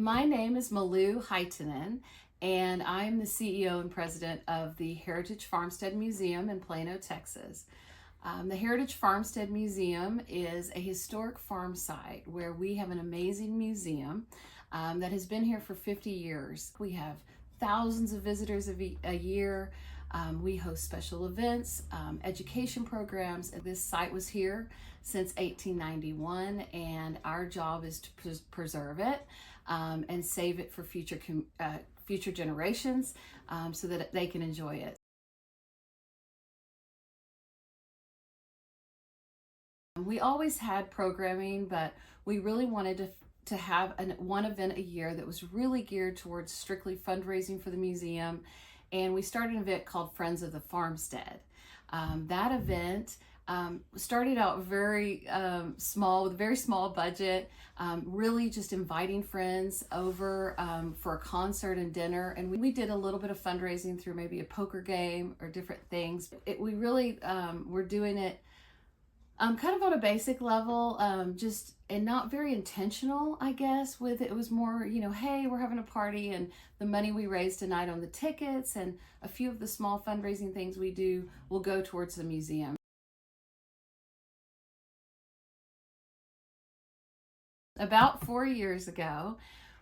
My name is Hyttinen, and I'm the CEO and president of the Heritage Farmstead Museum in Plano, Texas. The Heritage Farmstead Museum is a historic farm site where we have an amazing museum that has been here for 50 years. We have thousands of visitors a year. We host special events, education programs. This site was here since 1891, and our job is to preserve it and save it for future generations so that they can enjoy it. We always had programming, but we really wanted to have one event a year that was really geared towards strictly fundraising for the museum. And we started an event called Friends of the Farmstead. That event started out very small, with a very small budget, really just inviting friends over for a concert and dinner. And we did a little bit of fundraising through maybe a poker game or different things. We really were doing it kind of on a basic level, and not very intentional, I guess. With it was more, hey, we're having a party, and the money we raise tonight on the tickets and a few of the small fundraising things we do will go towards the museum. About 4 years ago,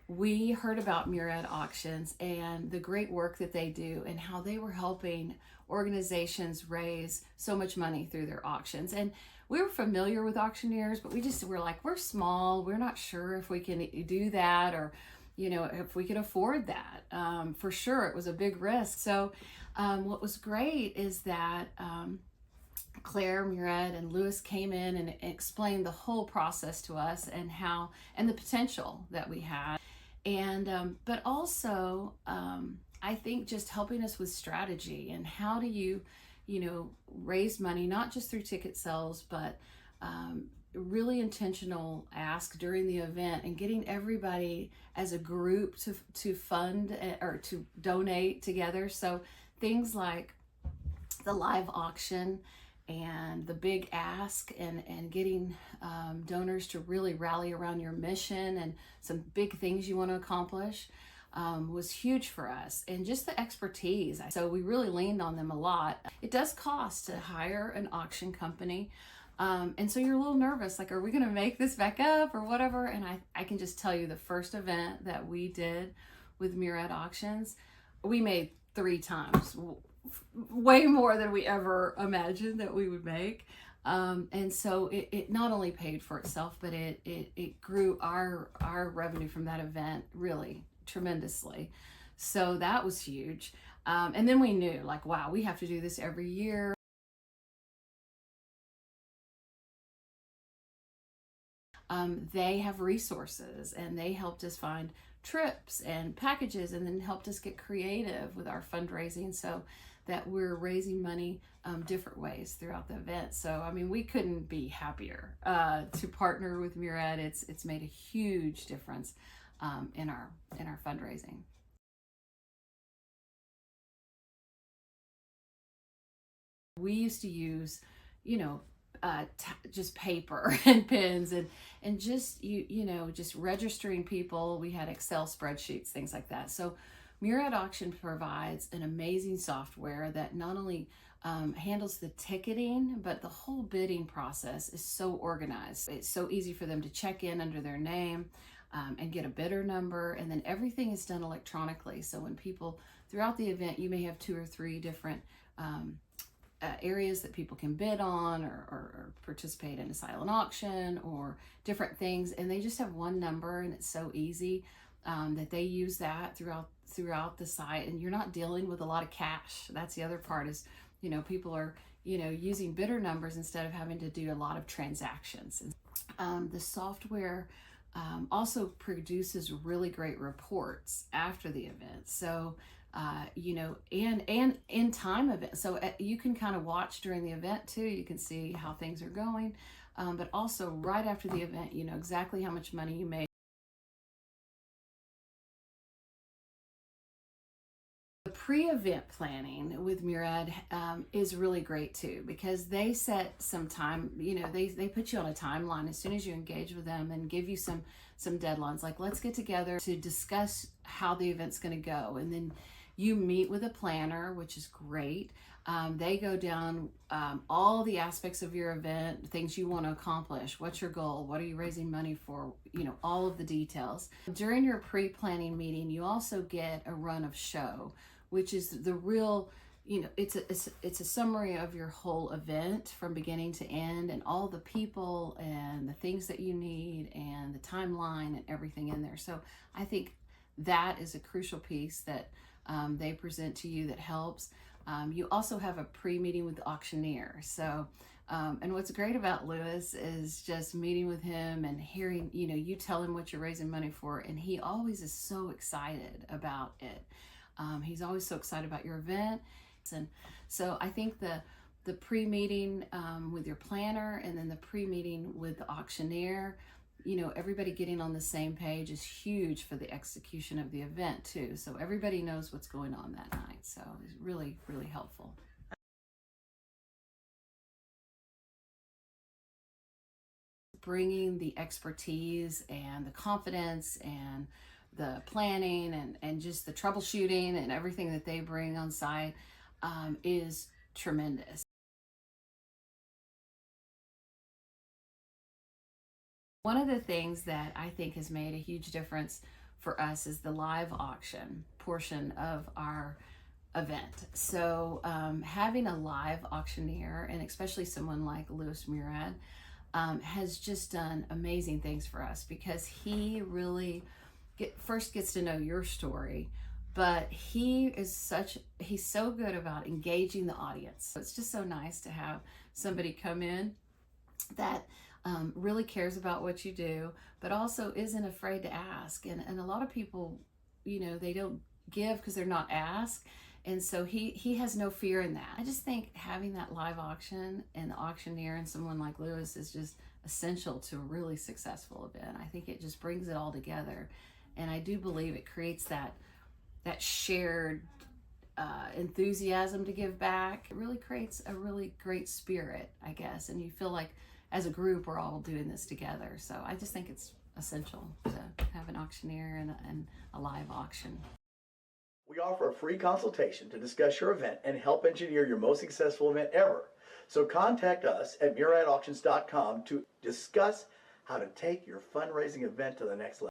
we heard about Murad auctions and the great work that they do and how they were helping organizations raise so much money through their auctions. And we were familiar with auctioneers, but we're like, we're small, we're not sure if we can do that, or if we can afford that. For sure, it was a big risk. So what was great is that Claire, Murad, and Lewis came in and explained the whole process to us and the potential that we had. And but also I think just helping us with strategy and how do you raise money, not just through ticket sales, but really intentional ask during the event and getting everybody as a group to fund or to donate together. So things like the live auction and the big ask and getting donors to really rally around your mission and some big things you want to accomplish was huge for us, and just the expertise. So we really leaned on them a lot. It does cost to hire an auction company, and so you're a little nervous, like, are we going to make this back up or whatever? And I can just tell you, the first event that we did with Murad Auctions, we made 3 times, way more than we ever imagined that we would make. And so it not only paid for itself, but it grew our revenue from that event really tremendously. So that was huge. And then we knew, like, wow, we have to do this every year. They have resources, and they helped us find trips and packages, and then helped us get creative with our fundraising so that we're raising money different ways throughout the event. So I mean, we couldn't be happier to partner with Murad. It's made a huge difference in our fundraising. We used to use, just paper and pens and just just registering people. We had Excel spreadsheets, things like that. So Murad Auction provides an amazing software that not only handles the ticketing, but the whole bidding process is so organized. It's so easy for them to check in under their name and get a bidder number, and then everything is done electronically. So when people throughout the event, you may have 2 or 3 different areas that people can bid on or participate in a silent auction or different things, and they just have one number, and it's so easy that they use that throughout the site, and you're not dealing with a lot of cash. That's the other part, is people are using bidder numbers instead of having to do a lot of transactions. The software also produces really great reports after the event. So and in time of it. So you can kind of watch during the event too. You can see how things are going, but also right after the event, exactly how much money you made. The pre-event planning with Murad is really great too, because they set some time, they put you on a timeline as soon as you engage with them and give you some deadlines, like let's get together to discuss how the event's going to go. And then you meet with a planner, which is great. They go down all the aspects of your event, things you want to accomplish. What's your goal? What are you raising money for? All of the details. During your pre-planning meeting, you also get a run of show, which is the real, it's a summary of your whole event from beginning to end, and all the people and the things that you need and the timeline and everything in there. So I think that is a crucial piece that they present to you that helps. You also have a pre-meeting with the auctioneer. So, and what's great about Lewis is just meeting with him and hearing, you tell him what you're raising money for, and he always is so excited about it. He's always so excited about your event. And so I think the pre-meeting with your planner, and then the pre-meeting with the auctioneer, everybody getting on the same page is huge for the execution of the event too. So everybody knows what's going on that night. So it's really, really helpful. Bringing the expertise and the confidence and the planning and just the troubleshooting and everything that they bring on site is tremendous. One of the things that I think has made a huge difference for us is the live auction portion of our event. So having a live auctioneer, and especially someone like Louis Murad, has just done amazing things for us, because he really first gets to know your story, but he's so good about engaging the audience. So it's just so nice to have somebody come in that really cares about what you do, but also isn't afraid to ask. And a lot of people, they don't give because they're not asked. And so he has no fear in that. I just think having that live auction and the auctioneer and someone like Lewis is just essential to a really successful event. I think it just brings it all together. And I do believe it creates that shared enthusiasm to give back. It really creates a really great spirit, I guess. And you feel like as a group, we're all doing this together. So I just think it's essential to have an auctioneer and a live auction. We offer a free consultation to discuss your event and help engineer your most successful event ever. So contact us at muradauctions.com to discuss how to take your fundraising event to the next level.